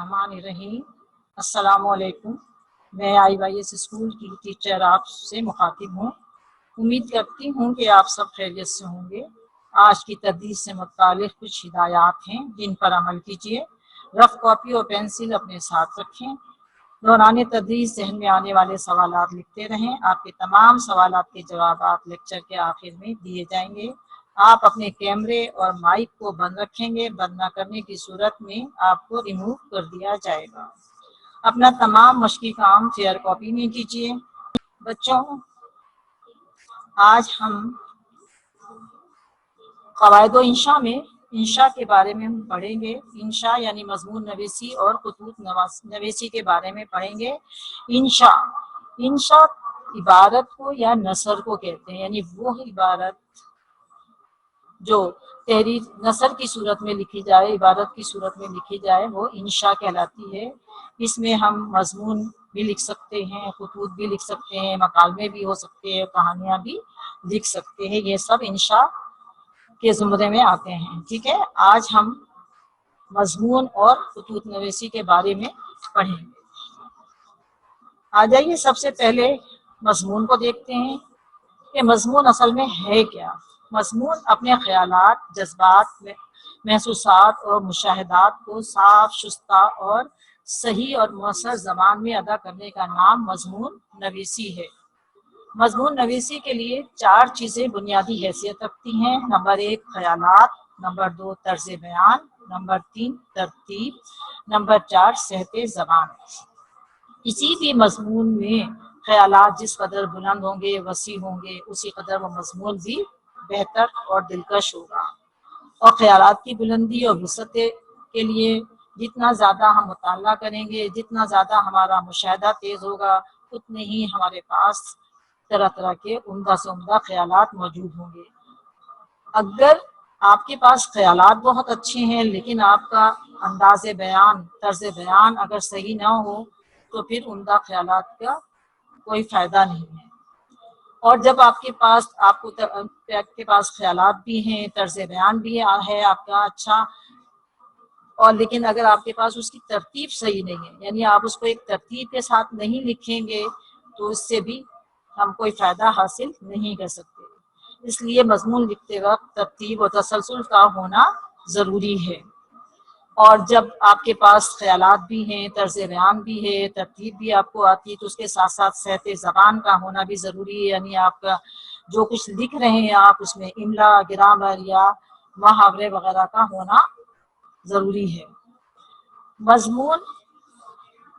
बिस्मिल्लाहिर्रहमानिर्रहीम। अस्सलामु अलैकुम। मैं IYS स्कूल की टीचर आपसे मुखातिब हूँ। उम्मीद करती हूँ कि आप सब खैरियत से होंगे। आज की तदरीस से मुताल्लिक़ कुछ हिदायत हैं जिन पर अमल कीजिए। रफ कॉपी और पेंसिल अपने साथ रखें। दौरान तदरीस जहन में आने वाले सवालात लिखते रहें। आपके तमाम सवालात के जवाब लेक्चर के आखिर में दिए जाएंगे। आप अपने कैमरे और माइक को बंद रखेंगे। बंद न करने की सूरत में आपको रिमूव कर दिया जाएगा। अपना तमाम मश्की काम फेयर कॉपी में कीजिए। बच्चों, आज हम क़वाइद इंशा में इंशा के बारे में हम पढ़ेंगे। इंशा यानी मजमून नवीसी और खुतूत नवीसी के बारे में पढ़ेंगे। इंशा इबारत को या नसर को कहते हैं, यानी वो इबारत जो तहरीर नसर की सूरत में लिखी जाए, इबारत की सूरत में लिखी जाए, वो इंशा कहलाती है। इसमें हम मजमून भी लिख सकते हैं, खुतूत भी लिख सकते हैं, मकालमे भी हो सकते हैं, कहानियाँ भी लिख सकते हैं। ये सब इंशा के ज़ुमरे में आते हैं। ठीक है, आज हम मजमून और खुतूत नवीसी के बारे में पढ़ेंगे। आ जाइए, सबसे पहले मजमून को देखते हैं कि मजमून असल में है क्या। मजमून अपने ख्यालात, जज्बात, महसूसात और मुशाहिदात को साफ, शुस्ता और सही और मुअस्सर ज़बान में अदा करने का नाम मजमून नवीसी है। मजमून नवीसी के लिए 4 चीज़ें बुनियादी हैसियत रखती हैं। नंबर 1 ख्यालात, नंबर 2 तर्ज बयान, नंबर 3 तरतीब, नंबर 4 सहते ज़बान। किसी भी मजमून में ख्यालात जिस कदर बुलंद होंगे, वसी होंगे, उसी कदर वो मजमून भी बेहतर और दिलकश होगा। और ख्यालात की बुलंदी और वसअत के लिए जितना ज़्यादा हम मुताला करेंगे, जितना ज़्यादा हमारा मुशाहिदा तेज़ होगा, उतने ही हमारे पास तरह तरह के उम्दा से उम्दा ख्यालात मौजूद होंगे। अगर आपके पास ख्यालात बहुत अच्छे हैं लेकिन आपका अंदाज़े बयान, तर्ज बयान अगर सही ना हो, तो फिर उम्दा ख्यालात का कोई फ़ायदा नहीं है। और जब आपके पास ख्यालात भी हैं, तर्ज बयान भी है आपका अच्छा, और लेकिन अगर आपके पास उसकी तरतीब सही नहीं है, यानी आप उसको एक तरतीब के साथ नहीं लिखेंगे, तो उससे भी हम कोई फ़ायदा हासिल नहीं कर सकते। इसलिए मजमून लिखते वक्त तरतीब और तसलसल का होना ज़रूरी है। और जब आपके पास ख्यालात भी हैं, तर्ज बयान भी है, तरतीब भी आपको आती है, तो उसके साथ साथ सहते ज़बान का होना भी ज़रूरी है। यानी आपका जो कुछ लिख रहे हैं आप, उसमें इमला, ग्रामर या मुहावरे वगैरह का होना ज़रूरी है। मजमून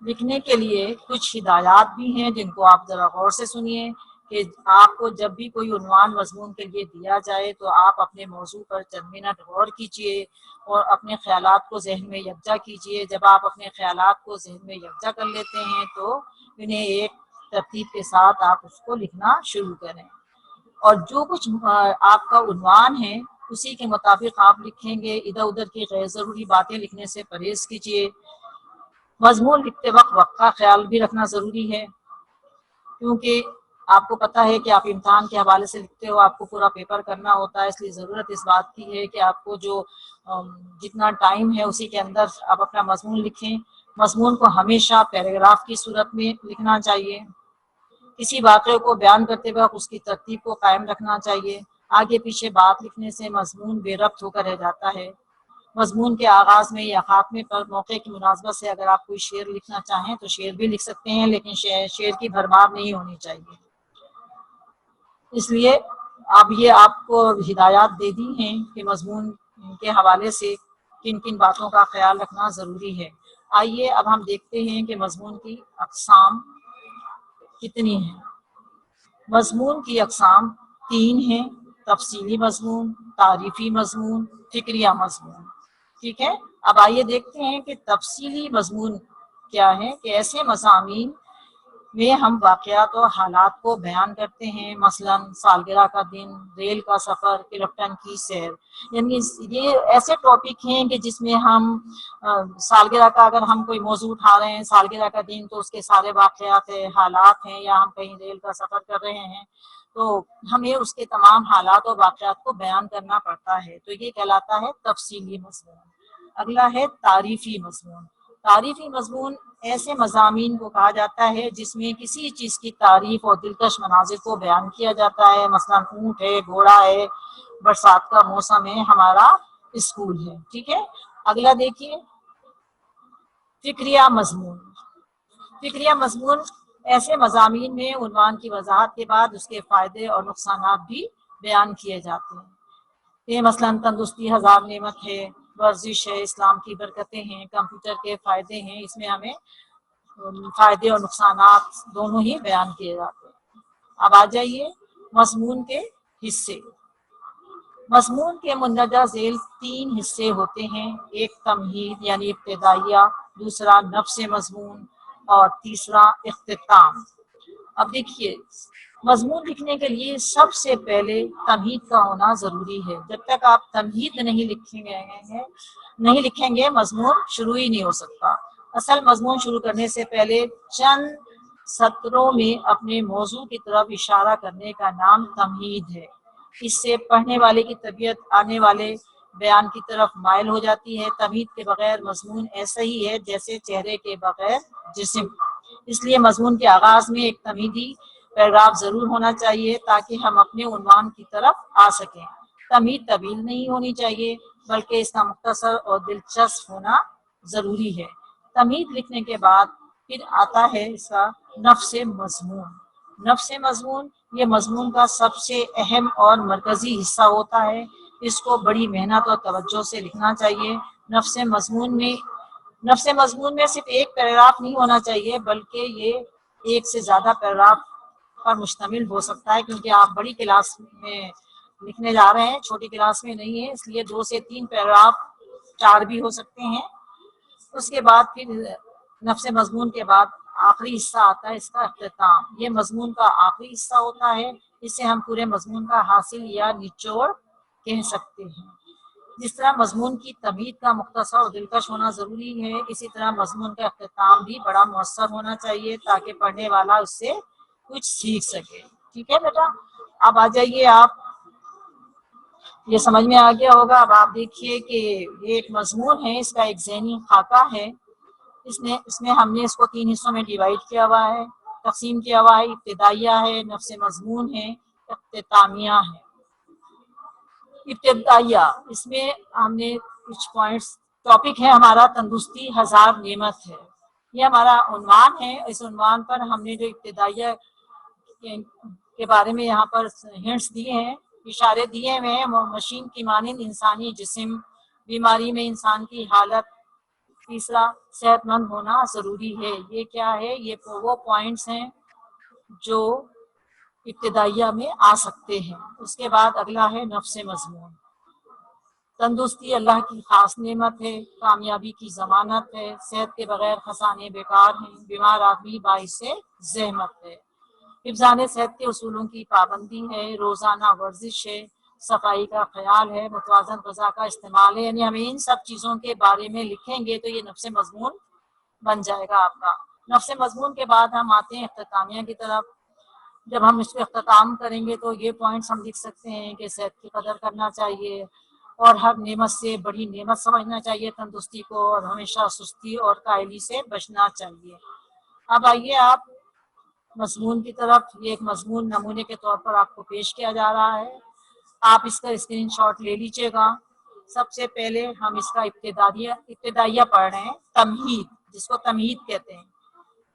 लिखने के लिए कुछ हिदायत भी हैं जिनको आप ज़रा गौर से सुनिए कि आपको जब भी कोई उन्वान मजमून के लिए दिया जाए तो आप अपने मौजू पर चंद मिनट गौर कीजिए और अपने ख्यालात को जहन में यकजा कीजिए। जब आप अपने ख्यालात को जहन में यकजा कर लेते हैं तो उन्हें एक तरतीब के साथ आप उसको लिखना शुरू करें, और जो कुछ आपका उन्वान है उसी के मुताबिक आप लिखेंगे। इधर उधर की गैर ज़रूरी बातें लिखने से परहेज़ कीजिए। मजमून लिखते वक्त का ख्याल भी रखना ज़रूरी है, क्योंकि आपको पता है कि आप इम्तहान के हवाले से लिखते हो, आपको पूरा पेपर करना होता है। इसलिए ज़रूरत इस बात की है कि आपको जो जितना टाइम है उसी के अंदर आप अपना मजमून लिखें। मजमून को हमेशा पैराग्राफ की सूरत में लिखना चाहिए। किसी वाक़े को बयान करते वक्त उसकी तरतीब को कायम रखना चाहिए। आगे पीछे बात लिखने से मजमून बेरब्त होकर रह जाता है। मजमून के आगाज़ में या खात्मे पर मौके की मुनासबत से अगर आप कोई शेर लिखना चाहें तो शेर भी लिख सकते हैं, लेकिन शेर की भरमार नहीं होनी चाहिए। इसलिए अब ये आपको हिदायत दे दी हैं कि मजमून के हवाले से किन किन बातों का ख्याल रखना ज़रूरी है। आइए अब हम देखते हैं कि मजमून की अक़साम कितनी हैं। मजमून की अक़साम 3 हैं: तफसीली मजमून, तारीफ़ी मजमून, फ़िक्रिया मजमून। ठीक है, अब आइए देखते हैं कि तफसीली मजमून क्या है। कि ऐसे मज़ामीन में हम वाक़यात और हालात को बयान करते हैं, मसलन सालगिरह का दिन, रेल का सफ़र, क्लिफ्टन की सैर। यानी ये ऐसे टॉपिक हैं कि जिसमें हम सालगिरह का अगर हम कोई मौजू उठा रहे हैं, सालगिरह का दिन, तो उसके सारे वाक़यात हैं, हालात हैं, या हम कहीं रेल का सफ़र कर रहे हैं तो हमें उसके तमाम हालात और वाक़यात को बयान करना पड़ता है। तो ये कहलाता है तफसीली मजमून। अगला है तारीफ़ी मजमून। تعریفی مضمون ایسے مضامین کو کہا جاتا ہے جس میں کسی چیز کی تعریف اور دلکش مناظر کو بیان کیا جاتا ہے، مثلا اونٹ ہے، گھوڑا ہے، برسات کا موسم ہے، ہمارا اسکول ہے، ٹھیک ہے۔ اگلا دیکھیے فکریہ مضمون۔ فکریہ مضمون ایسے مضامین میں عنوان کی وضاحت کے بعد اس کے فائدے اور نقصانات بھی بیان کیے جاتے ہیں۔ یہ مثلا تندرستی ہزار نعمت ہے، ورزش ہے، اسلام کی برکتیں ہیں، کمپیوٹر کے فائدے ہیں، اس میں ہمیں فائدے اور نقصانات دونوں ہی بیان کیے جاتے ہیں۔ اب آ جائیے مضمون کے حصے۔ مضمون کے مندرجہ ذیل 3 حصے ہوتے ہیں، ایک تمہید یعنی ابتدائیہ، دوسرا نفس مضمون اور تیسرا اختتام۔ اب دیکھیے مضمون لکھنے کے لیے سب سے پہلے تمہید کا ہونا ضروری ہے۔ جب تک آپ تمہید نہیں لکھیں گے مضمون شروع ہی نہیں ہو سکتا۔ اصل مضمون شروع کرنے سے پہلے چند سطروں میں اپنے موضوع کی طرف اشارہ کرنے کا نام تمہید ہے۔ اس سے پڑھنے والے کی طبیعت آنے والے بیان کی طرف مائل ہو جاتی ہے۔ تمہید کے بغیر مضمون ایسا ہی ہے جیسے چہرے کے بغیر جسم۔ اس لیے مضمون کے آغاز میں ایک تمہیدی پیراگراف ضرور ہونا چاہیے تاکہ ہم اپنے عنوان کی طرف آ سکیں۔ تمہید طویل نہیں ہونی چاہیے بلکہ اس کا مختصر اور دلچسپ ہونا ضروری ہے۔ تمہید لکھنے کے بعد پھر آتا ہے اس کا نفس مضمون۔ نفس مضمون یہ مضمون کا سب سے اہم اور مرکزی حصہ ہوتا ہے۔ اس کو بڑی محنت اور توجہ سے لکھنا چاہیے۔ نفس مضمون میں صرف ایک پیراگراف نہیں ہونا چاہیے بلکہ یہ ایک سے زیادہ پیراگراف پر مشتمل ہو سکتا ہے، کیونکہ آپ بڑی کلاس میں لکھنے جا رہے ہیں، چھوٹی کلاس میں نہیں ہے، اس لیے 2 سے 3 پیراگراف 4 بھی ہو سکتے ہیں۔ اس کے بعد پھر نفس مضمون کے بعد آخری حصہ آتا ہے اس کا اختتام۔ یہ مضمون کا آخری حصہ ہوتا ہے، اسے ہم پورے مضمون کا حاصل یا نچوڑ کہہ سکتے ہیں۔ جس طرح مضمون کی تمہید کا مختصر اور دلکش ہونا ضروری ہے، اسی طرح مضمون کا اختتام بھی بڑا مؤثر ہونا چاہیے تاکہ پڑھنے والا اس سے کچھ سیکھ سکے۔ ٹھیک ہے بیٹا، اب آ جائیے آپ، یہ سمجھ میں آ گیا ہوگا۔ اب آپ دیکھیے کہ یہ ایک مضمون ہے، اس کا ایک ذہنی خاکہ ہے۔ اس میں ہم نے اس کو 3 حصوں میں ڈیوائڈ کیا ہوا ہے، تقسیم کیا ہوا ہے۔ ابتدائیہ ہے، نفس مضمون ہے، اختتامیہ ہے۔ ابتدائیہ، اس میں ہم نے کچھ پوائنٹس، ٹاپک ہے ہمارا تندرستی ہزار نعمت ہے، یہ ہمارا عنوان ہے۔ اس عنوان پر ہم نے جو ابتدائیہ کے بارے میں یہاں پر ہنٹس دیے ہیں، اشارے دیے ہوئے ہیں۔ مشین کی مانند انسانی جسم، بیماری میں انسان کی حالت، تیسرا صحت مند ہونا ضروری ہے۔ یہ کیا ہے؟ یہ وہ پوائنٹس ہیں جو ابتدائیہ میں آ سکتے ہیں۔ اس کے بعد اگلا ہے نفس مضمون۔ تندرستی اللہ کی خاص نعمت ہے، کامیابی کی ضمانت ہے، صحت کے بغیر خزانے بیکار ہیں، بیمار آدمی باعث زحمت ہے، حفظان صحت کے اصولوں کی پابندی ہے، روزانہ ورزش ہے، صفائی کا خیال ہے، متوازن غذا کا استعمال ہے۔ یعنی ہمیں ان سب چیزوں کے بارے میں لکھیں گے تو یہ نفس مضمون بن جائے گا آپ کا۔ نفس مضمون کے بعد ہم آتے ہیں اختتامیہ کی طرف۔ جب ہم اس پہ اختتام کریں گے تو یہ پوائنٹس ہم لکھ سکتے ہیں کہ صحت کی قدر کرنا چاہیے اور ہر نعمت سے بڑی نعمت سمجھنا چاہیے تندرستی کو، اور ہمیشہ سستی اور کاہلی سے بچنا چاہیے۔ اب آئیے آپ مضمون کی طرف۔ یہ ایک مضمون نمونے کے طور پر آپ کو پیش کیا جا رہا ہے، آپ اس کا اسکرین شاٹ لے لیجیے گا۔ سب سے پہلے ہم اس کا ابتدائیہ پڑھ رہے ہیں، تمہید، جس کو تمہید کہتے ہیں۔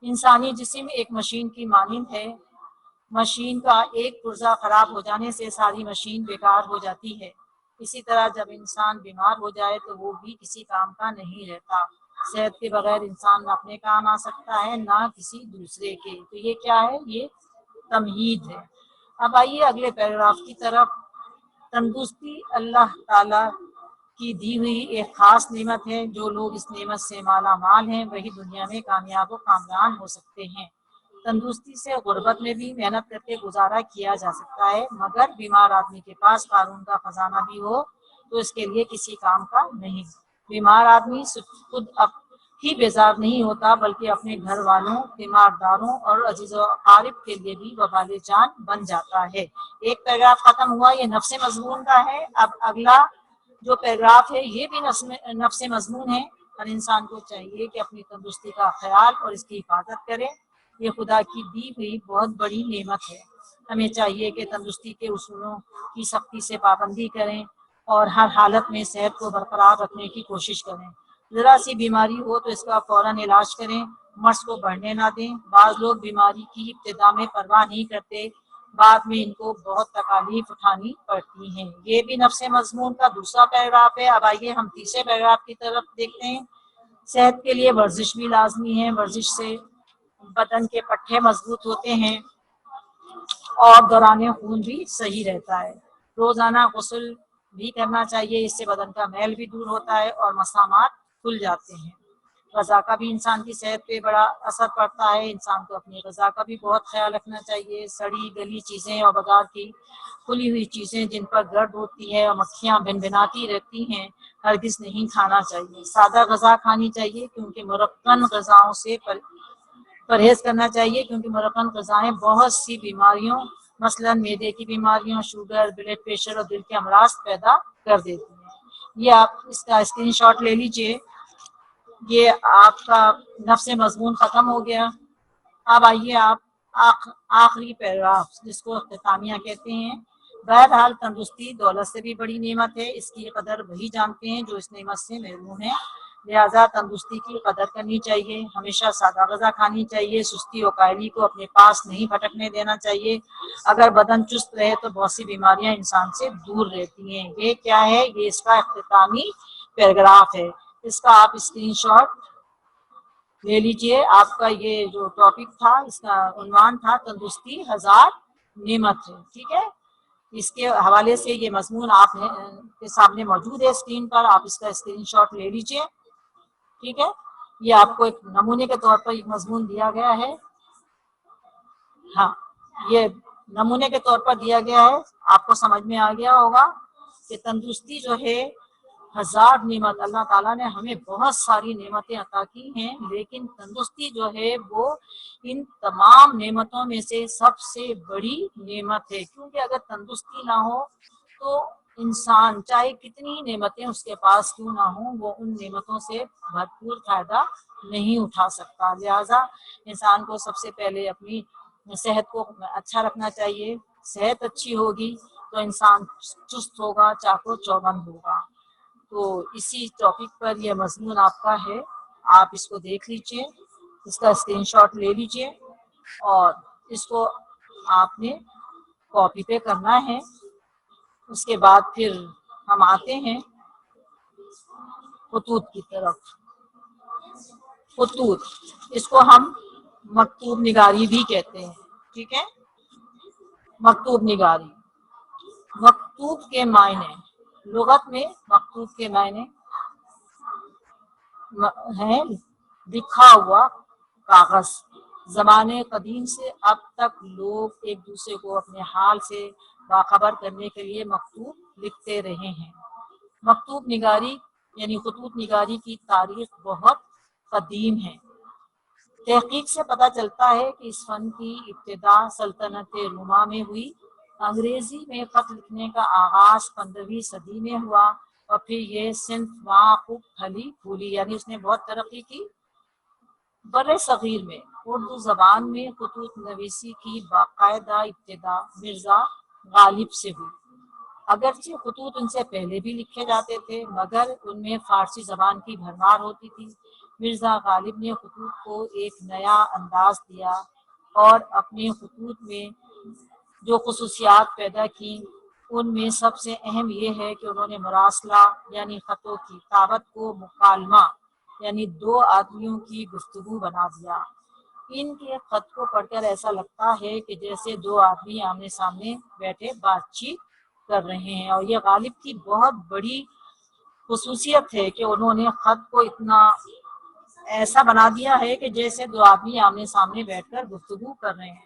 انسانی جسم ایک مشین کی مانند ہے، مشین کا ایک پرزہ خراب ہو جانے سے ساری مشین بیکار ہو جاتی ہے۔ اسی طرح جب انسان بیمار ہو جائے تو وہ بھی کسی کام کا نہیں رہتا۔ صحت کے بغیر انسان نہ اپنے کام آ سکتا ہے نہ کسی دوسرے کے۔ تو یہ کیا ہے؟ یہ تمہید ہے۔ اب آئیے اگلے پیراگراف کی طرف۔ تندرستی اللہ تعالیٰ کی دی ہوئی ایک خاص نعمت ہے، جو لوگ اس نعمت سے مالا مال ہیں وہی دنیا میں کامیاب و کامران ہو سکتے ہیں۔ تندرستی سے غربت میں بھی محنت کر کے گزارا کیا جا سکتا ہے، مگر بیمار آدمی کے پاس قارون کا خزانہ بھی ہو تو اس کے لیے کسی کام کا نہیں۔ بیمار آدمی خود ہی بیزار نہیں ہوتا بلکہ اپنے گھر والوں، تیمارداروں اور عزیز و اقارب کے لیے بھی وبال جان بن جاتا ہے۔ ایک پیراگراف ختم ہوا، یہ نفس مضمون کا ہے۔ اب اگلا جو پیراگراف ہے یہ بھی نفس مضمون ہے، हर इंसान को चाहिए कि अपनी तंदुरुस्ती का ख्याल और इसकी हिफाजत करे। ये खुदा की दी हुई बहुत बड़ी नेमत है। हमें चाहिए कि तंदुरुस्ती के उसूलों की सख्ती से पाबंदी करें और हर हालत में सेहत को बरकरार रखने की कोशिश करें। ज़रा सी बीमारी हो तो इसका फौरन इलाज करें, मर्ज को बढ़ने ना दें। बाज़ लोग बीमारी की इब्तिदा में परवाह नहीं करते, बाद में इनको बहुत तकालीफ उठानी पड़ती हैं। ये भी नफ्से मजमून का दूसरा पैराग्राफ है। अब आइए हम तीसरे पैराग्राफ की तरफ देखते हैं। सेहत के लिए वर्जिश भी लाजमी है। वर्जिश से बदन के पट्टे मजबूत होते हैं और दौरान खून भी सही रहता है। रोजाना गुस्ल भी करना चाहिए, इससे बदन का मैल भी दूर होता है और मसामात खुल जाते हैं। ग़ज़ा का भी इंसान की सेहत पे बड़ा असर पड़ता है। इंसान को अपनी ग़ज़ा का भी बहुत ख्याल रखना चाहिए। सड़ी गली चीज़ें और बाजार की खुली हुई चीज़ें जिन पर गर्द होती है और मक्खियाँ भिनभिनाती रहती हैं, हरगिज़ नहीं खाना चाहिए। सादा ग़ज़ा खानी चाहिए क्योंकि मुरक्कन ग़ज़ाओं से परहेज करना चाहिए, क्योंकि मुरक्कन ग़ज़ाएँ बहुत सी बीमारियों मसलन मैदे की बीमारियों, शुगर, ब्लड प्रेशर और दिल के अमराज पैदा कर देती हैं। ये आप इसका स्क्रीनशॉट ले लीजिए। ये आपका नफ्से मजमून ख़त्म हो गया। अब आइए आप आखिरी पैराग्राफ जिसको इख्तितामिया कहते हैं। बहरहाल तंदुरुस्ती दौलत से भी बड़ी नेमत है, इसकी कदर वही जानते हैं जो इस नेमत से महरूम है। लिहाजा तंदुरुस्ती की कदर करनी चाहिए। हमेशा सादा ग़ज़ा खानी चाहिए। सुस्ती और कायली को अपने पास नहीं भटकने देना चाहिए। अगर बदन चुस्त रहे तो बहुत सी बीमारियां इंसान से दूर रहती हैं। ये क्या है? ये इसका इख्तितामी पैराग्राफ है। इसका आप स्क्रीनशॉट ले लीजिए। आपका ये जो टॉपिक था, इसका उन्वान था तंदुरुस्ती 1000 नेमत है। ठीक है, इसके हवाले से ये मजमून आप के सामने मौजूद है स्क्रीन पर। आप इसका स्क्रीनशॉट ले लीजिए। ठीक है, ये आपको एक नमूने के तौर पर एक मजमून दिया गया है। हाँ, ये नमूने के तौर पर दिया गया है। आपको समझ में आ गया होगा कि तंदुरुस्ती जो है 1000 नेमत, अल्लाह ताला ने हमें बहुत सारी नेमतें अता की हैं, लेकिन तंदुरुस्ती जो है वो इन तमाम नेमतों में से सबसे बड़ी नेमत है। क्योंकि अगर तंदुरुस्ती ना हो तो इंसान चाहे कितनी नेमतें उसके पास क्यों ना हो, वो उन नेमतों से भरपूर फायदा नहीं उठा सकता। लिहाजा इंसान को सबसे पहले अपनी सेहत को अच्छा रखना चाहिए। सेहत अच्छी होगी तो इंसान चुस्त होगा, चाको चौबंद होगा। तो इसी टॉपिक पर यह मजमून आपका है, आप इसको देख लीजिए, इसका स्क्रीनशॉट ले लीजिए और इसको आपने कॉपी पे करना है। उसके बाद फिर हम आते हैं खुतूत की तरफ। खुतूत, इसको हम मकतूब निगारी भी कहते हैं। ठीक है, मकतूब निगारी। मकतूब के मायने लुगत में, मकतूब के मायने है लिखा हुआ कागज। ज़माने कदीम से अब तक लोग एक दूसरे को अपने हाल से बाखबर करने के लिए मकतूब लिखते रहे हैं। मकतूब निगारी यानी खुतूत निगारी की तारीख बहुत कदीम है। तहकीक से पता चलता है कि इस फन की इब्तिदा सल्तनत रोमा में हुई। अंग्रेजी में खत लिखने का आगाज 15वीं सदी में हुआ और फिर ये सिंध वहाँ खूब फली फूली, यानी उसने बहुत तरक्की की। बर्रे सगीर में उर्दू जबान में खुतूत नवीसी की बाकायदा इब्तिदा मिर्जा गालिब से हुई। अगरचे खुतूत उनसे पहले भी लिखे जाते थे, मगर उनमें फारसी जबान की भरमार होती थी। मिर्जा गालिब ने खुतूत को एक नया अंदाज दिया और अपने खुतूत में जो खुसूसियात पैदा की, उनमें सबसे अहम ये है कि उन्होंने मुरासला यानी खतों की ताबत को मुकालमा यानी दो आदमियों की गुफ्तगू बना दिया। इनके खत को पढ़कर ऐसा लगता है कि जैसे दो आदमी आमने सामने बैठे बातचीत कर रहे हैं। और ये गालिब की बहुत बड़ी खुसूसियत है कि उन्होंने खत को इतना ऐसा बना दिया है कि जैसे दो आदमी आमने सामने बैठकर गुफ्तगू कर रहे हैं।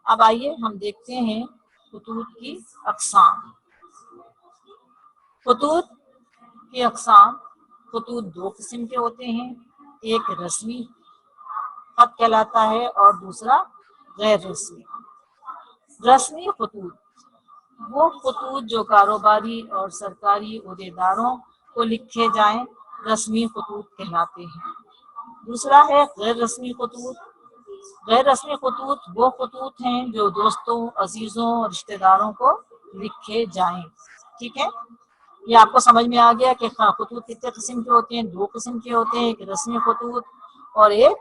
अब आइए हम देखते हैं खुतूत की अक़साम। खुतूत की अक़साम, खुतूत दो किस्म के होते हैं, एक रस्मी खत कहलाता है और दूसरा गैर रस्मी। रस्मी खुतूत वो खुतूत जो कारोबारी और सरकारी ओहदेदारों को लिखे जाएं, रस्मी खतूत कहलाते हैं। दूसरा है गैर रस्मी खतूत। गैर रस्मी खतूत वो खतूत हैं जो दोस्तों, अजीजों और रिश्तेदारों को लिखे जाएं। ठीक है, ये आपको समझ में आ गया कि खतूत कितने किस्म के होते हैं। 2 किस्म के होते हैं, एक रस्मी खतूत और एक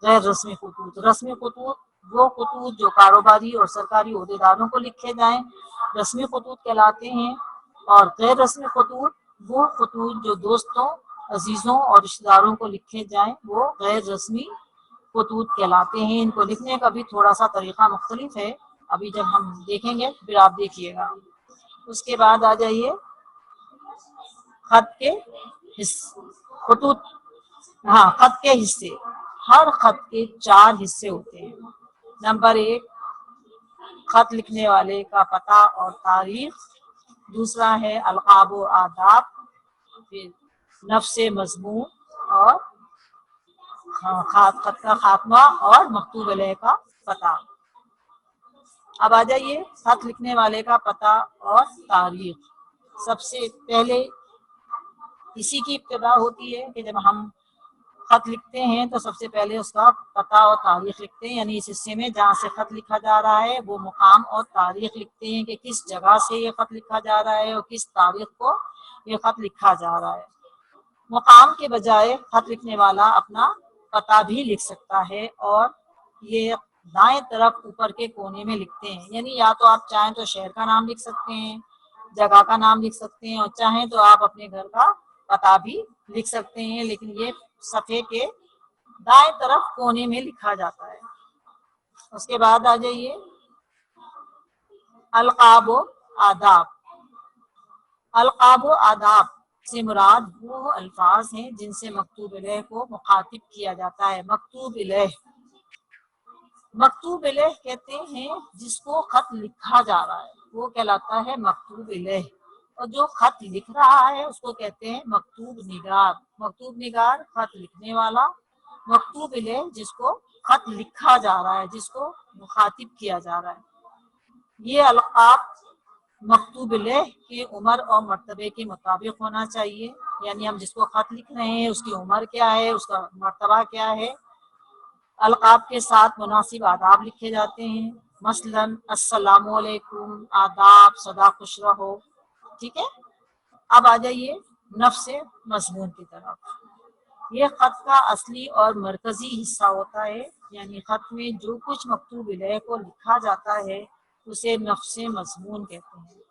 गैर रस्मी खतूत। रस्मी खतूत वो खतूत जो कारोबारी और सरकारी ओहदेदारों को लिखे जाएं, रस्मी खतूत कहलाते हैं। और गैर रस्मी खतूत वो खतूत जो दोस्तों, अजीजों और रिश्तेदारों को लिखे जाएं, वो गैर रस्मी खतूत कहलाते हैं। इनको लिखने का भी थोड़ा सा तरीका मुख्तलिफ है, अभी जब हम देखेंगे फिर आप देखिएगा। उसके बाद आ जाइए खत के खतूत। हाँ, खत के हिस्से। हर खत के 4 हिस्से होते हैं। नंबर 1, खत लिखने वाले का पता और तारीख। दूसरा है अलकाब व आदाब, फिर नफ्से मजमून और खत का खात्मा और मकतूब अलैह का पता। अब आ जाइए खत लिखने वाले का पता और तारीख। सबसे पहले इसी की इब्तिदा होती है कि जब हम खत लिखते हैं तो सबसे पहले उसका पता और तारीख लिखते हैं, यानी इस हिस्से में जहाँ से खत लिखा जा रहा है वो मुकाम और तारीख लिखते हैं कि किस जगह से ये खत लिखा जा रहा है और किस तारीख को ये खत लिखा जा रहा है। मुकाम के बजाय खत लिखने वाला अपना पता भी लिख सकता है और ये दाएं तरफ ऊपर के कोने में लिखते हैं, यानी या तो आप चाहें तो शहर का नाम लिख सकते हैं, जगह का नाम लिख सकते हैं, और चाहें तो आप अपने घर का पता भी लिख सकते हैं, लेकिन ये सफ़े के दाएं तरफ कोने में लिखा जाता है। उसके बाद आ जाइए अलकाब व आदाब। अलकाब व आदाब से मुराद वो अल्फाज हैं जिनसे मकतूब अलैह को मुखातिब किया जाता है। मकतूब अलैह, मकतूब अलैह कहते हैं जिसको खत लिखा जा रहा है, वो कहलाता है मकतूब अलैह। और जो खत लिख रहा है उसको कहते हैं मकतूब निगार। मकतूब निगार खत लिखने वाला, मकतूब अलैह जिसको खत लिखा जा रहा है, जिसको मुखातिब किया जा रहा है। ये अलकाब मकतूब अलैह के उम्र और मर्तबे के मुताबिक होना चाहिए, यानी हम जिसको खत लिख रहे हैं उसकी उम्र क्या है, उसका मर्तबा क्या है। अलकाब के साथ मुनासिब आदाब लिखे जाते हैं, मसलन अस्सलामु अलैकुम, आदाब, सदा खुश रहो। ठीक है, अब आ जाइए नफ्से मजमून की तरफ। ये खत का असली और मरकजी हिस्सा होता है, यानी खत में जो कुछ मकतूब अलैह को लिखा जाता है उसे नफ्से मजमून कहते हैं।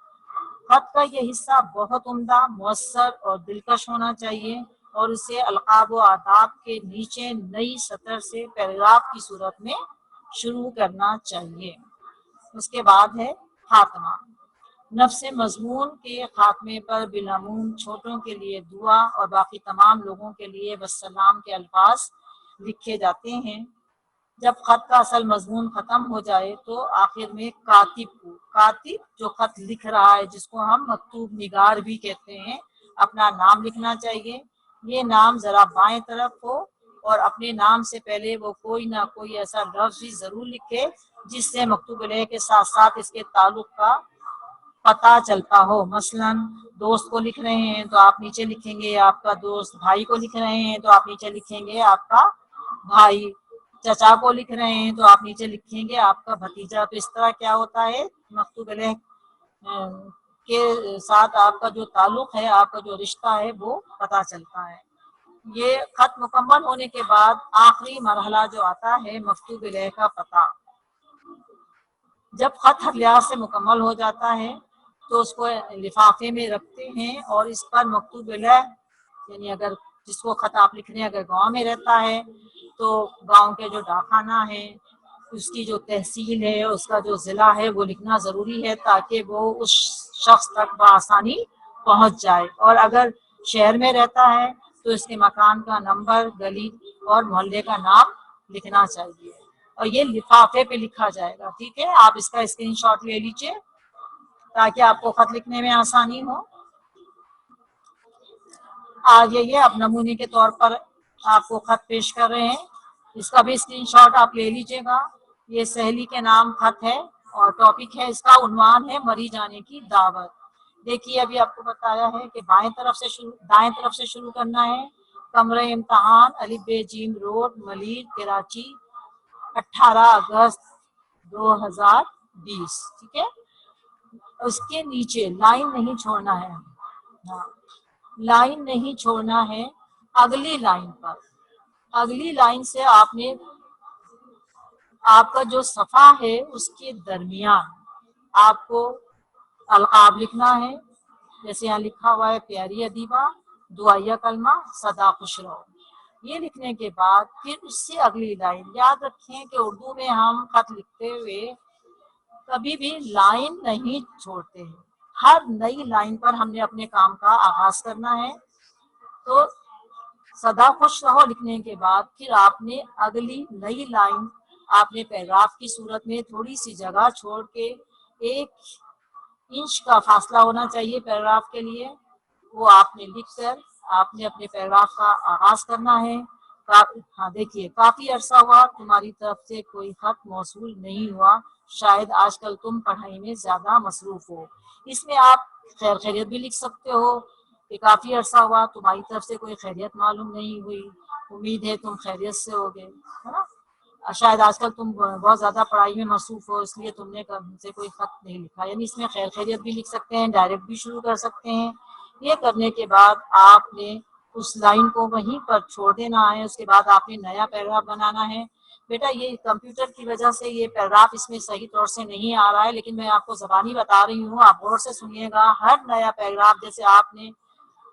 खत का यह हिस्सा बहुत उम्दा, मुअस्सर और दिलकश होना चाहिए और इसे अलकाब व आदाब के नीचे नई सतर से पैराग्राफ की सूरत में शुरू करना चाहिए। उसके बाद है खात्मा। नफ्से मजमून के खात्मे पर बिलामूम छोटों के लिए दुआ और बाकी तमाम लोगों के लिए वस्सलाम के अल्फाज लिखे जाते हैं। जब खत का असल मजमून खत्म हो जाए तो आखिर में कातिब को, कातिब जो खत लिख रहा है जिसको हम मकतूब निगार भी कहते हैं, अपना नाम लिखना चाहिए। ये नाम जरा बाएं तरफ हो और अपने नाम से पहले वो कोई ना कोई ऐसा लफ्ज भी जरूर लिखे जिससे मकतूब अलैह के साथ साथ इसके ताल्लुक का पता चलता हो। मसलन दोस्त को लिख रहे हैं तो आप नीचे लिखेंगे आपका दोस्त, भाई को लिख रहे हैं तो आप नीचे लिखेंगे आपका भाई, चचा को लिख रहे हैं तो आप नीचे लिखेंगे आपका भतीजा। तो इस तरह क्या होता है, मकतूब अलैह के साथ आपका जो ताल्लुक है, आपका जो रिश्ता है वो पता चलता है। ये खत मुकम्मल होने के बाद आखिरी मरहला जो आता है मकतूब अलैह का पता। जब खत हर लिहाज से मुकम्मल हो जाता है तो उसको लिफाफे में रखते हैं और इस पर मकतूब अलैह, यानी अगर जिसको खत आप लिख रहे हैं अगर गांव में रहता है तो गांव के जो डाकखाना है, उसकी जो तहसील है, उसका जो ज़िला है वो लिखना ज़रूरी है ताकि वो उस शख्स तक बआसानी पहुंच जाए। और अगर शहर में रहता है तो इसके मकान का नंबर, गली और मोहल्ले का नाम लिखना चाहिए और ये लिफाफे पे लिखा जाएगा। ठीक है, आप इसका स्क्रीनशॉट ले लीजिए ताकि आपको खत लिखने में आसानी हो। आगे ये अब नमूने के तौर पर आपको खत पेश कर रहे हैं, इसका भी स्क्रीनशॉट आप ले लीजिएगा। ये सहेली के नाम खत है और टॉपिक है इसका, उन्वान है मरी जाने की दावत। देखिए अभी आपको बताया है कि दाएं तरफ से शुरू करना है। कमरे इम्तहान अलिफ बे जीम रोड मलिर कराची 18 अगस्त 2020, ठीक है। उसके नीचे लाइन नहीं छोड़ना है, हाँ लाइन नहीं छोड़ना है। अगली लाइन से आपने आपका जो सफ़ा है उसके दरमियान आपको अलकाब लिखना है। जैसे यहाँ लिखा हुआ है प्यारी अदीबा, दुआया कलमा, सदा खुश रहो। ये लिखने के बाद फिर उससे अगली लाइन, याद रखें कि उर्दू में हम खत लिखते हुए कभी भी लाइन नहीं छोड़ते हैं। हर नई लाइन पर हमने अपने काम का आगाज करना है। तो सदा खुश रहो लिखने के बाद फिर आपने अगली नई लाइन आपने पैराग्राफ की सूरत में थोड़ी सी जगह छोड़ के 1 इंच का फासला होना चाहिए पैराग्राफ के लिए, वो आपने लिखकर आपने अपने पैराग्राफ का आगाज करना है। हाँ देखिए, काफी अरसा हुआ तुम्हारी तरफ से कोई खत मौसूल नहीं हुआ, शायद आजकल तुम पढ़ाई में ज्यादा मसरूफ हो। इसमें आप खैर खैरियत भी लिख सकते हो कि काफी अरसा हुआ तुम्हारी तरफ से कोई खैरियत मालूम नहीं हुई, उम्मीद है तुम खैरियत से होगे, है ना। शायद आजकल तुम बहुत ज्यादा पढ़ाई में मसरूफ हो इसलिए तुमने हमसे कोई खत नहीं लिखा, यानी इसमें खैर खैरियत भी लिख सकते हैं, डायरेक्ट भी शुरू कर सकते हैं। ये करने के बाद आपने उस लाइन को वहीं पर छोड़ देना है। उसके बाद आपने नया पैराग्राफ बनाना है। बेटा ये कंप्यूटर की वजह से ये पैराग्राफ इसमें सही तौर से नहीं आ रहा है, लेकिन मैं आपको ज़बानी बता रही हूँ, आप गौर से सुनिएगा। हर नया पैराग्राफ जैसे आपने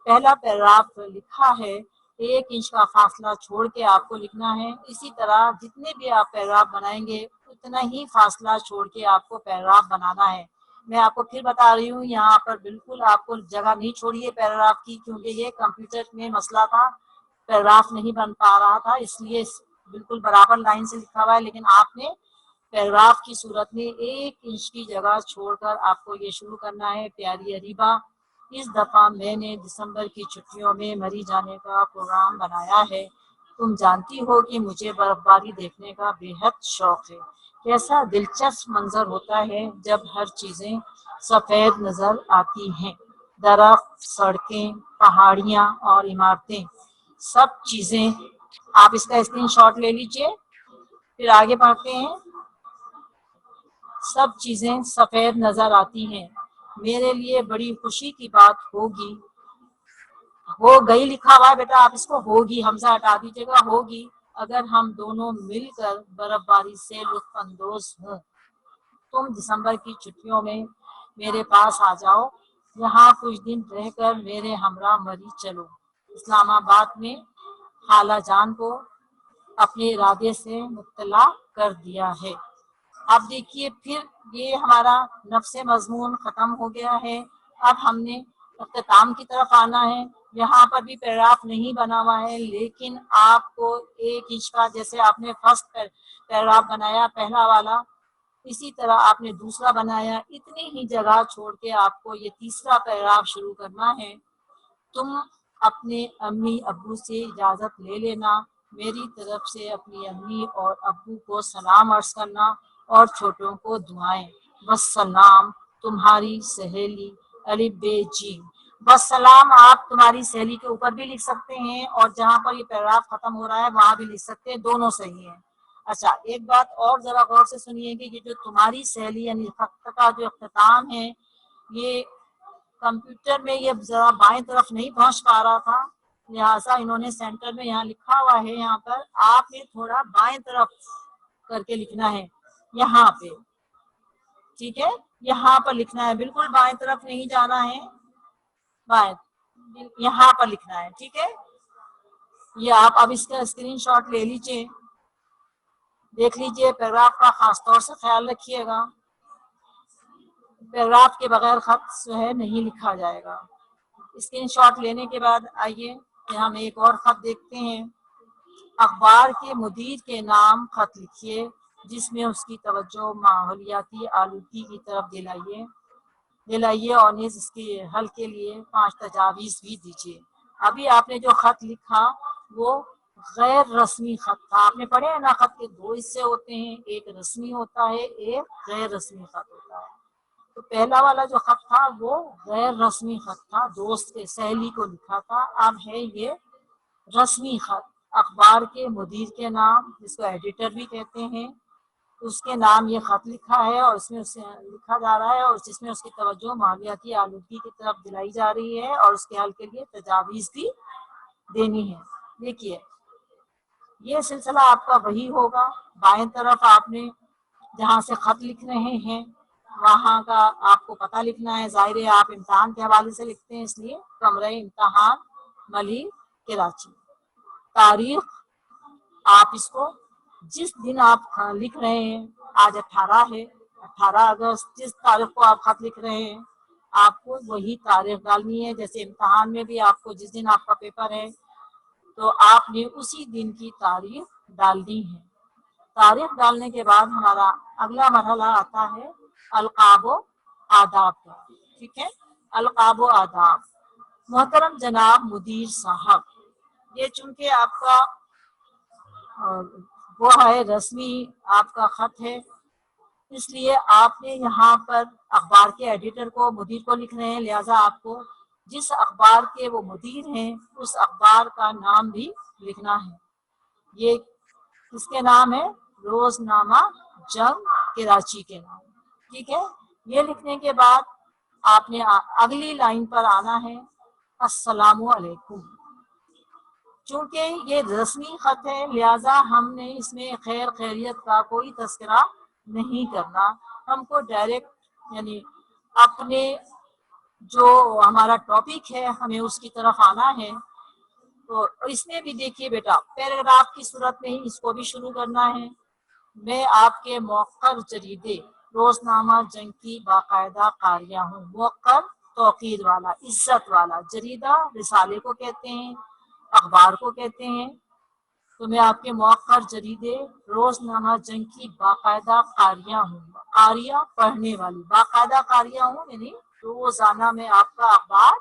पहला पैराग्राफ लिखा है 1 इंच का फासला छोड़ के आपको लिखना है। इसी तरह जितने भी आप पैराग्राफ बनाएंगे उतना ही फासला छोड़ के आपको पैराग्राफ बनाना है। मैं आपको फिर बता रही हूँ, यहाँ पर बिल्कुल आपको जगह नहीं छोड़िए पैराग्राफ की, क्योंकि ये कंप्यूटर में मसला था, पैराग्राफ नहीं बन पा रहा था, इसलिए बिल्कुल बराबर लाइन से लिखा हुआ है। लेकिन आपने पैराग्राफ की सूरत में 1 इंच की जगह छोड़कर आपको ये शुरू करना है। प्यारी अरीबा, इस दफा मैंने दिसंबर की छुट्टियों में मरी जाने का प्रोग्राम बनाया है। तुम जानती हो कि मुझे बर्फबारी देखने का बेहद शौक है। कैसा दिलचस्प मंजर होता है जब हर चीजें सफेद नजर आती हैं, दरख्त, सड़कें, पहाड़ियां और इमारतें, सब चीजें। आप इसका स्क्रीनशॉट ले लीजिए, फिर आगे बढ़ते हैं। सब चीजें सफेद नजर आती हैं। मेरे लिए बड़ी खुशी की बात होगी, हो गई लिखा हुआ है बेटा, आप इसको होगी हमजा हटा दीजिएगा, होगी अगर हम दोनों मिलकर बर्फबारी से लुत्फ अंदोज हों। तुम दिसंबर की छुट्टियों में मेरे पास आ जाओ, यहाँ कुछ दिन रहकर मेरे हमरा मरी चलो। इस्लामाबाद में खाला जान को अपने इरादे से मुत्तला कर दिया है। अब देखिए फिर ये हमारा नफ्से मजमून खत्म हो गया है। अब हमने इख्तिताम की तरफ आना है। यहाँ पर भी पैराग्राफ नहीं बना हुआ है, लेकिन आपको 1 इंच का, जैसे आपने फर्स्ट पैराग्राफ बनाया पहला वाला, इसी तरह आपने दूसरा बनाया, इतनी ही जगह छोड़ के आपको ये तीसरा पैराग्राफ शुरू करना है। तुम अपने अम्मी अब्बू से इजाज़त ले लेना, मेरी तरफ से अपनी अम्मी और अब्बू को सलाम अर्ज करना और छोटों को दुआएं। बस सलाम, तुम्हारी सहेली अलिफ बे जी। बस सलाम आप तुम्हारी सहेली के ऊपर भी लिख सकते हैं और जहाँ पर ये पैराग्राफ खत्म हो रहा है वहां भी लिख सकते हैं, दोनों सही है। अच्छा एक बात और जरा गौर से सुनिए कि ये जो तुम्हारी सहेली यानी खत का जो अख्तिताम है, ये कंप्यूटर में ये जरा बाएं तरफ नहीं पहुंच पा रहा था, लिहाजा इन्होंने सेंटर में यहाँ लिखा हुआ है, यहाँ पर आपने थोड़ा बाएं तरफ करके लिखना है, यहाँ पे, ठीक है, यहाँ पर लिखना है, बिल्कुल बाएं तरफ नहीं जाना है, बाएं यहाँ पर लिखना है, ठीक है। ये आप अब इसका स्क्रीनशॉट ले लीजिए, देख लीजिए। पैराग्राफ का खास तौर से ख्याल रखिएगा, पैराग्राफ के बगैर खत जो है नहीं लिखा जाएगा। स्क्रीनशॉट लेने के बाद आइए हम एक और खत देखते हैं। अखबार के मुदीर के नाम खत लिखिए जिसमें उसकी तवज्जो माहौलियाती आलूगी की तरफ दिलाइए और निज इसके हल के लिए 5 तजावीज़ भी दीजिए। अभी आपने जो खत लिखा वो गैर रस्मी खत था। आपने पढ़े हैं ना, खत के 2 हिस्से होते हैं, एक रस्मी होता है, एक गैर रस्मी खत होता है। तो پہلا والا جو خط تھا وہ غیر رسمی خط تھا، دوست کے سہیلی کو لکھا تھا. اب ہے یہ رسمی خط، اخبار کے مدیر کے نام، جس کو ایڈیٹر بھی کہتے ہیں، اس کے نام یہ خط لکھا ہے اور اس میں اسے لکھا جا رہا ہے، اور جس میں اس کی توجہ مالیاتی آلودگی کی طرف دلائی جا رہی ہے اور اس کے حل کے لیے تجاویز بھی دینی ہے. دیکھیے یہ سلسلہ آپ کا وہی ہوگا. بائیں طرف آپ نے جہاں سے خط لکھ رہے ہیں وہاں کا آپ کو پتہ لکھنا ہے. ظاہر ہے آپ امتحان کے حوالے سے لکھتے ہیں، اس لیے کمرہ امتحان ملی کراچی. تاریخ آپ اس کو جس دن آپ لکھ رہے ہیں، آج 18 ہے، 18 اگست، جس تاریخ کو آپ خط لکھ رہے ہیں آپ کو وہی تاریخ ڈالنی ہے. جیسے امتحان میں بھی آپ کو جس دن آپ کا پیپر ہے تو آپ نے اسی دن کی تاریخ ڈالنی ہے. تاریخ ڈالنے کے بعد ہمارا اگلا مرحلہ آتا ہے القاب و آداب کا. ٹھیک ہے، القاب و آداب. محترم جناب مدیر صاحب، یہ چونکہ آپ کا وہ ہے رسمی آپ کا خط ہے، اس لیے آپ نے یہاں پر اخبار کے ایڈیٹر کو، مدیر کو لکھ رہے ہیں، لہٰذا آپ کو جس اخبار کے وہ مدیر ہیں اس اخبار کا نام بھی لکھنا ہے. یہ کس کے نام ہے؟ روزنامہ جنگ کراچی کے نام. ٹھیک ہے، یہ لکھنے کے بعد آپ نے اگلی لائن پر آنا ہے السلام علیکم. چونکہ یہ رسمی خط ہے لہٰذا ہم نے اس میں خیر خیریت کا کوئی تذکرہ نہیں کرنا. ہم کو ڈائریکٹ یعنی اپنے جو ہمارا ٹاپک ہے ہمیں اس کی طرف آنا ہے. تو اس میں بھی دیکھیے بیٹا پیراگراف کی صورت میں ہی اس کو بھی شروع کرنا ہے. میں آپ کے موقر جریدے روزنامہ جنگ کی باقاعدہ قاریہ ہوں. موقر توقیر والا، عزت والا. جریدہ رسالے کو کہتے ہیں، اخبار کو کہتے ہیں. تو میں آپ کے موقر جریدے روزنامہ جنگ کی باقاعدہ قاریہ ہوں. قاریہ پڑھنے والی، باقاعدہ قاریہ ہوں یعنی روزانہ میں آپ کا اخبار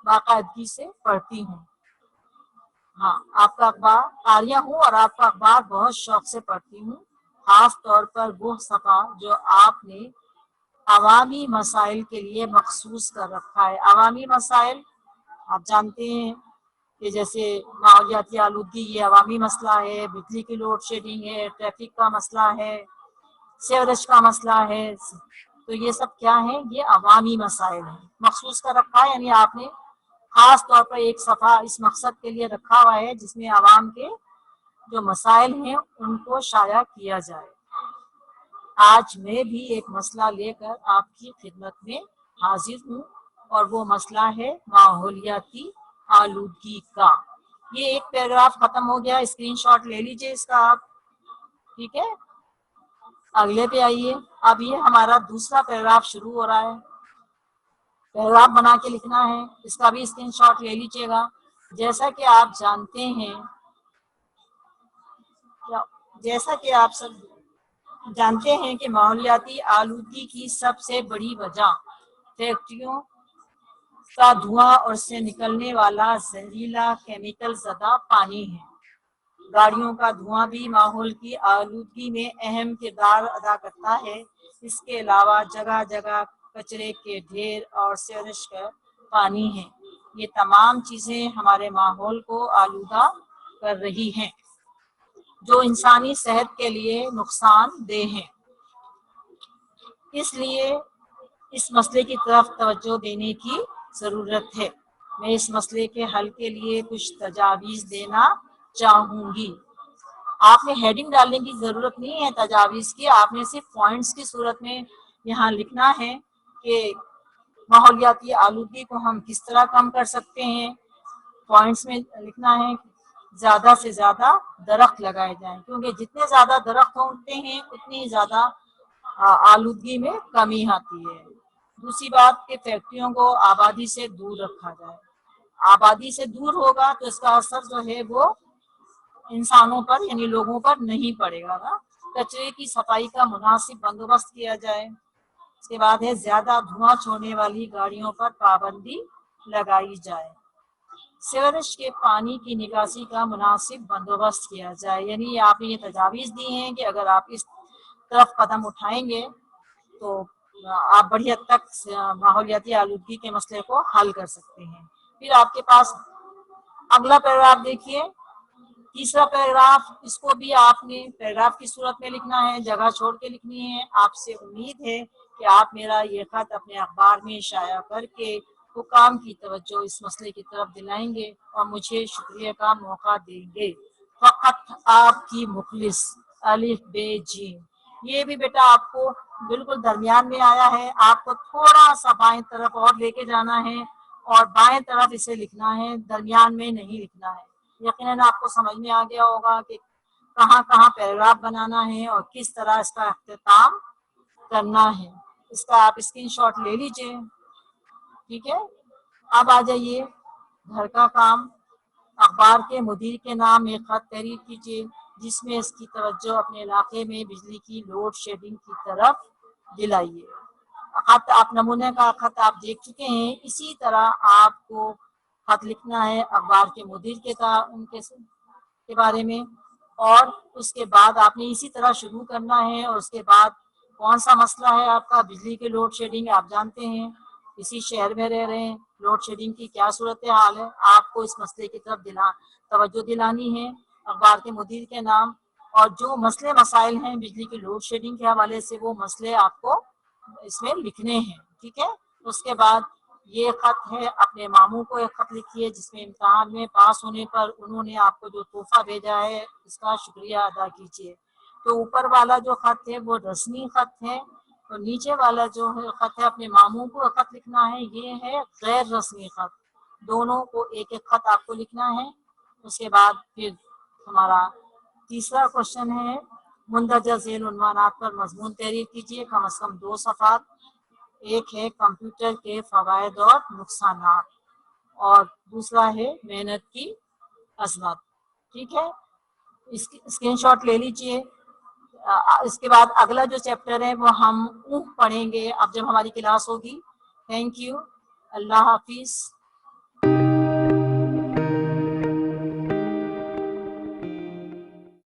باقاعدگی سے پڑھتی ہوں. ہاں، آپ کا اخبار قاریہ ہوں اور آپ کا اخبار بہت شوق سے پڑھتی ہوں، خاص طور پر وہ صفحہ جو آپ نے عوامی مسائل کے لیے مخصوص کر رکھا ہے. عوامی مسائل آپ جانتے ہیں کہ جیسے ماحولیاتی آلودگی یہ عوامی مسئلہ ہے، بجلی کی لوڈ شیڈنگ ہے، ٹریفک کا مسئلہ ہے، سیوریج کا مسئلہ ہے. تو یہ سب کیا ہیں؟ یہ عوامی مسائل ہیں. مخصوص کر رکھا ہے یعنی آپ نے خاص طور پر ایک صفحہ اس مقصد کے لیے رکھا ہوا ہے جس میں عوام کے جو مسائل ہیں ان کو شائع کیا جائے. آج میں بھی ایک مسئلہ لے کر آپ کی خدمت میں حاضر ہوں اور وہ مسئلہ ہے ماحولیاتی آلودگی کا. یہ ایک پیراگراف ختم ہو گیا، اسکرین شاٹ لے لیجئے اس کا آپ. ٹھیک ہے، اگلے پہ آئیے. اب یہ ہمارا دوسرا پیراگراف شروع ہو رہا ہے. پیراگراف بنا کے لکھنا ہے، اس کا بھی اسکرین شاٹ لے لیجیے گا. جیسا کہ آپ جانتے ہیں، جیسا کہ آپ سب جانتے ہیں کہ ماحولیاتی آلودگی کی سب سے بڑی وجہ فیکٹریوں کا دھواں اور سے نکلنے والا زہریلا کیمیکل زدہ پانی ہے. گاڑیوں کا دھواں بھی ماحول کی آلودگی میں اہم کردار ادا کرتا ہے. اس کے علاوہ جگہ جگہ کچرے کے ڈھیر اور سیوریج کا پانی ہے. یہ تمام چیزیں ہمارے ماحول کو آلودہ کر رہی ہیں جو انسانی صحت کے لیے نقصان دہ ہیں. اس لیے اس مسئلے کی طرف توجہ دینے کی ضرورت ہے. میں اس مسئلے کے حل کے لیے کچھ تجاویز دینا چاہوں گی. آپ نے ہیڈنگ ڈالنے کی ضرورت نہیں ہے تجاویز کی، آپ نے صرف پوائنٹس کی صورت میں یہاں لکھنا ہے کہ ماحولیاتی آلودگی کو ہم کس طرح کم کر سکتے ہیں. پوائنٹس میں لکھنا ہے زیادہ سے زیادہ درخت لگائے جائیں، کیونکہ جتنے زیادہ درخت ہوتے ہیں اتنی زیادہ آلودگی میں کمی آتی ہے. دوسری بات کہ فیکٹریوں کو آبادی سے دور رکھا جائے. آبادی سے دور ہوگا تو اس کا اثر جو ہے وہ انسانوں پر یعنی لوگوں پر نہیں پڑے گا. کچرے کی صفائی کا مناسب بندوبست کیا جائے. اس کے بعد ہے زیادہ دھواں چھوڑنے والی گاڑیوں پر پابندی لگائی جائے. سیوریج کے پانی کی نکاسی کا مناسب بندوبست کیا جائے. یعنی آپ نے یہ تجاویز دی ہیں کہ اگر آپ اس طرف قدم اٹھائیں گے تو आप बड़ी हद तक माहौलियाती आलूदगी के मसले को हल कर सकते हैं। फिर आपके पास अगला पैराग्राफ देखिए, तीसरा पैराग्राफ, इसको भी आपने पैराग्राफ की सूरत में लिखना है, जगह छोड़ के लिखनी है। आपसे उम्मीद है कि आप मेरा ये खत अपने अखबार में शाया करके हुकाम की तवज्जो इस मसले की तरफ दिलाएंगे और मुझे शुक्रिया का मौका देंगे। फकत आपकी मुखलिस अलिफ बे जी। ये भी बेटा आपको बिल्कुल दरमियान में आया है, आपको थोड़ा सा बाएं तरफ और लेके जाना है और बाएं तरफ इसे लिखना है, दरमियान में नहीं लिखना है। यकीनन आपको समझ में आ गया होगा कि कहाँ कहाँ पैराग्राफ बनाना है और किस तरह इसका अख्तिताम करना है। इसका आप स्क्रीनशॉट ले लीजिए, ठीक है। अब आ जाइए घर का काम। अखबार के मुदीर के नाम एक खत तहरीर कीजिए जिसमें इसकी तवज्जो अपने इलाके में बिजली की लोड शेडिंग की तरफ दिलाइए। खत आप नमूने का खत आप देख चुके हैं, इसी तरह आपको खत लिखना है अखबार के मुदीर के बारे में, और उसके बाद आपने इसी तरह शुरू करना है। और उसके बाद कौन सा मसला है आपका, बिजली की लोड शेडिंग। आप जानते हैं इसी शहर में रह रहे हैं, लोड शेडिंग की क्या सूरत हाल है, आपको इस मसले की तरफ तवज्जो दिलानी है अखबार के मुदीर के नाम। और जो मसले मसाइल हैं बिजली की लोड शेडिंग के हवाले से, वो मसले आपको इसमें लिखने हैं, ठीक है। उसके बाद ये खत है, अपने मामू को एक खत लिखिए जिसमें इम्तिहान में पास होने पर उन्होंने आपको जो तोहफा भेजा है इसका शुक्रिया अदा कीजिए। तो ऊपर वाला जो खत है वो रस्मी खत है, तो नीचे वाला जो है खत है, अपने मामू को खत लिखना है, ये है गैर रस्मी खत। दोनों को एक एक खत आपको लिखना है। उसके बाद फिर हमारा तीसरा क्वेश्चन है, मुंदरजा ज़ेल उन्वानात पर मजमून तहरीर कीजिए, कम से कम 2 सफ़ात। एक है कंप्यूटर के फवायद और नुकसानात, और दूसरा है मेहनत की अजमत, ठीक है। इसकी स्क्रीनशॉट ले लीजिए। इसके बाद अगला जो चैप्टर है वो हम पढ़ेंगे अब जब हमारी क्लास होगी। Thank you, Allah Hafiz.